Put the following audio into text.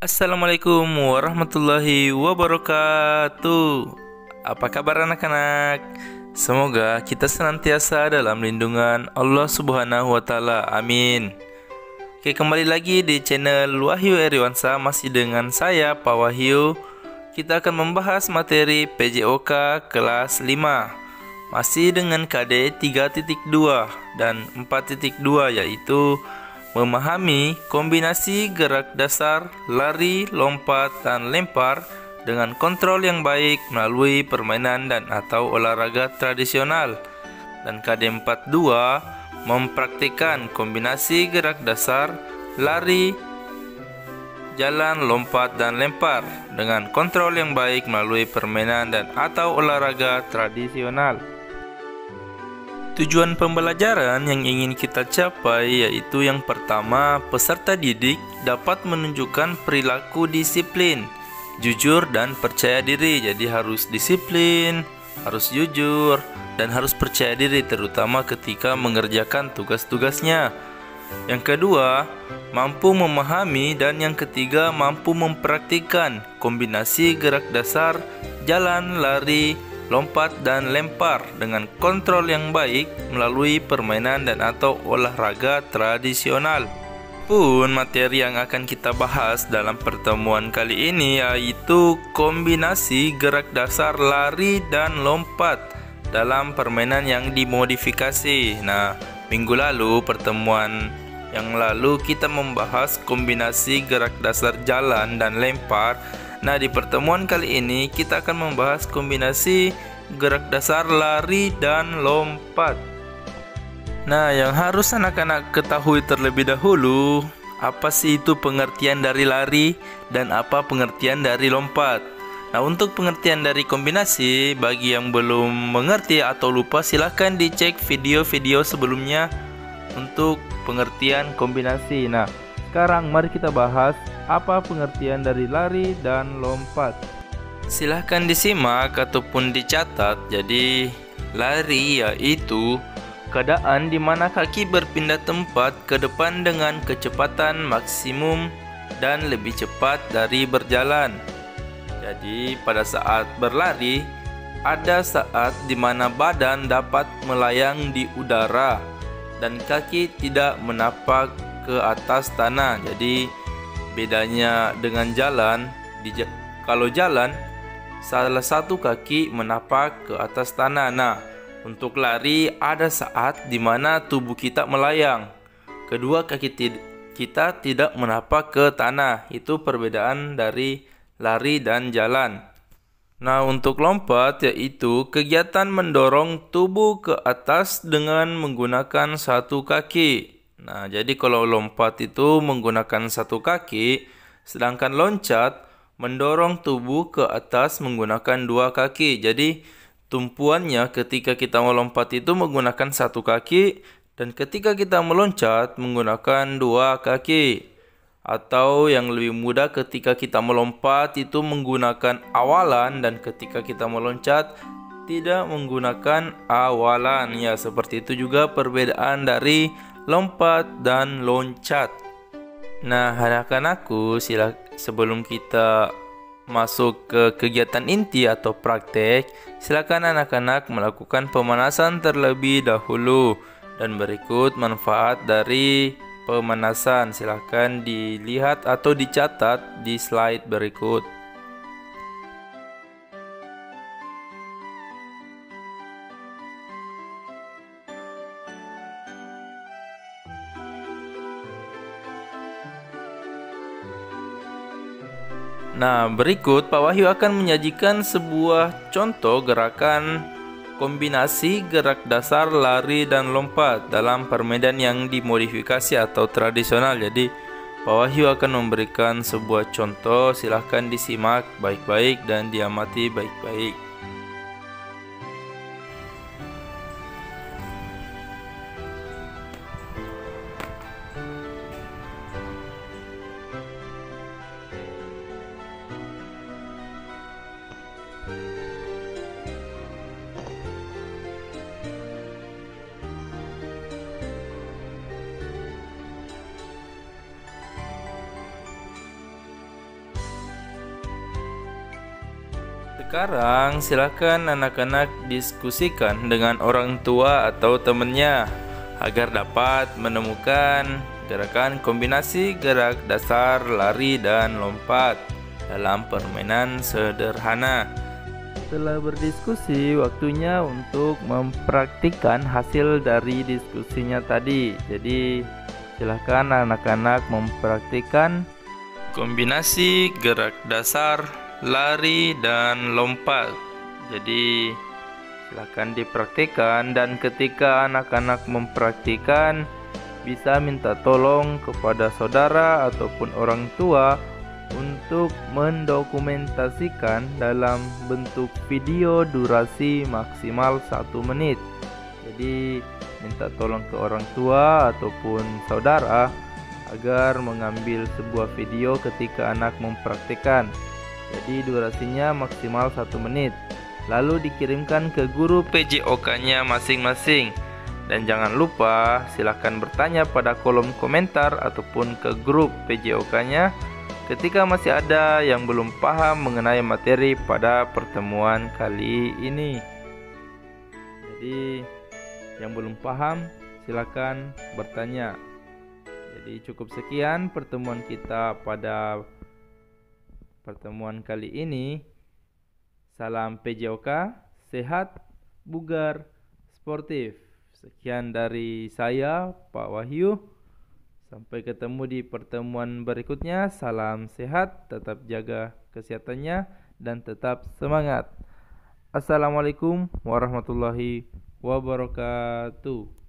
Assalamualaikum warahmatullahi wabarakatuh. Apa kabar anak-anak? Semoga kita senantiasa dalam lindungan Allah Subhanahu wa taala. Amin. Oke, kembali lagi di channel Wahyu Eriwansa, masih dengan saya Pak Wahyu. Kita akan membahas materi PJOK kelas 5. Masih dengan KD 3.2 dan 4.2, yaitu memahami kombinasi gerak dasar, lari, lompat, dan lempar dengan kontrol yang baik melalui permainan dan atau olahraga tradisional. Dan KD 42 mempraktikkan kombinasi gerak dasar, lari, jalan, lompat, dan lempar dengan kontrol yang baik melalui permainan dan atau olahraga tradisional. Tujuan pembelajaran yang ingin kita capai yaitu yang pertama, peserta didik dapat menunjukkan perilaku disiplin, jujur, dan percaya diri. Jadi harus disiplin, harus jujur, dan harus percaya diri terutama ketika mengerjakan tugas-tugasnya. Yang kedua, mampu memahami, dan yang ketiga, mampu mempraktikkan kombinasi gerak dasar, jalan, lari, lompat, dan lempar dengan kontrol yang baik melalui permainan dan atau olahraga tradisional. Pun materi yang akan kita bahas dalam pertemuan kali ini yaitu kombinasi gerak dasar, lari, dan lompat dalam permainan yang dimodifikasi. Nah, minggu lalu, pertemuan yang lalu, kita membahas kombinasi gerak dasar, jalan, dan lempar. Nah, di pertemuan kali ini kita akan membahas kombinasi gerak dasar, lari, dan lompat. Nah, yang harus anak-anak ketahui terlebih dahulu, apa sih itu pengertian dari lari dan apa pengertian dari lompat. Nah, untuk pengertian dari kombinasi, bagi yang belum mengerti atau lupa, silahkan dicek video-video sebelumnya untuk pengertian kombinasi. Nah, sekarang mari kita bahas apa pengertian dari lari dan lompat. Silahkan disimak ataupun dicatat. Jadi, lari yaitu keadaan di mana kaki berpindah tempat ke depan dengan kecepatan maksimum dan lebih cepat dari berjalan. Jadi, pada saat berlari, ada saat di mana badan dapat melayang di udara dan kaki tidak menapak ke atas tanah. Jadi bedanya dengan jalan, kalau jalan salah satu kaki menapak ke atas tanah. Nah, untuk lari ada saat di mana tubuh kita melayang, kedua kaki kita tidak menapak ke tanah. Itu perbedaan dari lari dan jalan. Nah, untuk lompat yaitu kegiatan mendorong tubuh ke atas dengan menggunakan satu kaki. Nah, jadi kalau lompat itu menggunakan satu kaki, sedangkan loncat mendorong tubuh ke atas menggunakan dua kaki. Jadi tumpuannya ketika kita melompat itu menggunakan satu kaki, dan ketika kita meloncat menggunakan dua kaki. Atau yang lebih mudah, ketika kita melompat itu menggunakan awalan, dan ketika kita meloncat tidak menggunakan awalan. Ya, seperti itu juga perbedaan dari lompat dan loncat. Nah, anak-anakku, sebelum kita masuk ke kegiatan inti atau praktek, silakan anak-anak melakukan pemanasan terlebih dahulu. Dan berikut manfaat dari pemanasan, silakan dilihat atau dicatat di slide berikut. Nah, berikut Pak Wahyu akan menyajikan sebuah contoh gerakan kombinasi gerak dasar, lari, dan lompat dalam permainan yang dimodifikasi atau tradisional. Jadi, Pak Wahyu akan memberikan sebuah contoh, silahkan disimak baik-baik dan diamati baik-baik. Sekarang silakan anak-anak diskusikan dengan orang tua atau temannya agar dapat menemukan gerakan kombinasi gerak dasar, lari, dan lompat dalam permainan sederhana. Setelah berdiskusi, waktunya untuk mempraktikkan hasil dari diskusinya tadi. Jadi silakan anak-anak mempraktikkan kombinasi gerak dasar, lari, dan lompat. Jadi silakan dipraktikkan, dan ketika anak-anak mempraktikkan bisa minta tolong kepada saudara ataupun orang tua untuk mendokumentasikan dalam bentuk video durasi maksimal 1 menit. Jadi minta tolong ke orang tua ataupun saudara agar mengambil sebuah video ketika anak mempraktikkan. Jadi durasinya maksimal 1 menit. Lalu dikirimkan ke guru PJOK-nya masing-masing. Dan jangan lupa silahkan bertanya pada kolom komentar ataupun ke grup PJOK-nya ketika masih ada yang belum paham mengenai materi pada pertemuan kali ini. Jadi yang belum paham silakan bertanya. Jadi cukup sekian pertemuan kita pada pertemuan kali ini. Salam PJOK, sehat, bugar, sportif. Sekian dari saya, Pak Wahyu. Sampai ketemu di pertemuan berikutnya. Salam sehat, tetap jaga kesehatannya, dan tetap semangat. Assalamualaikum warahmatullahi wabarakatuh.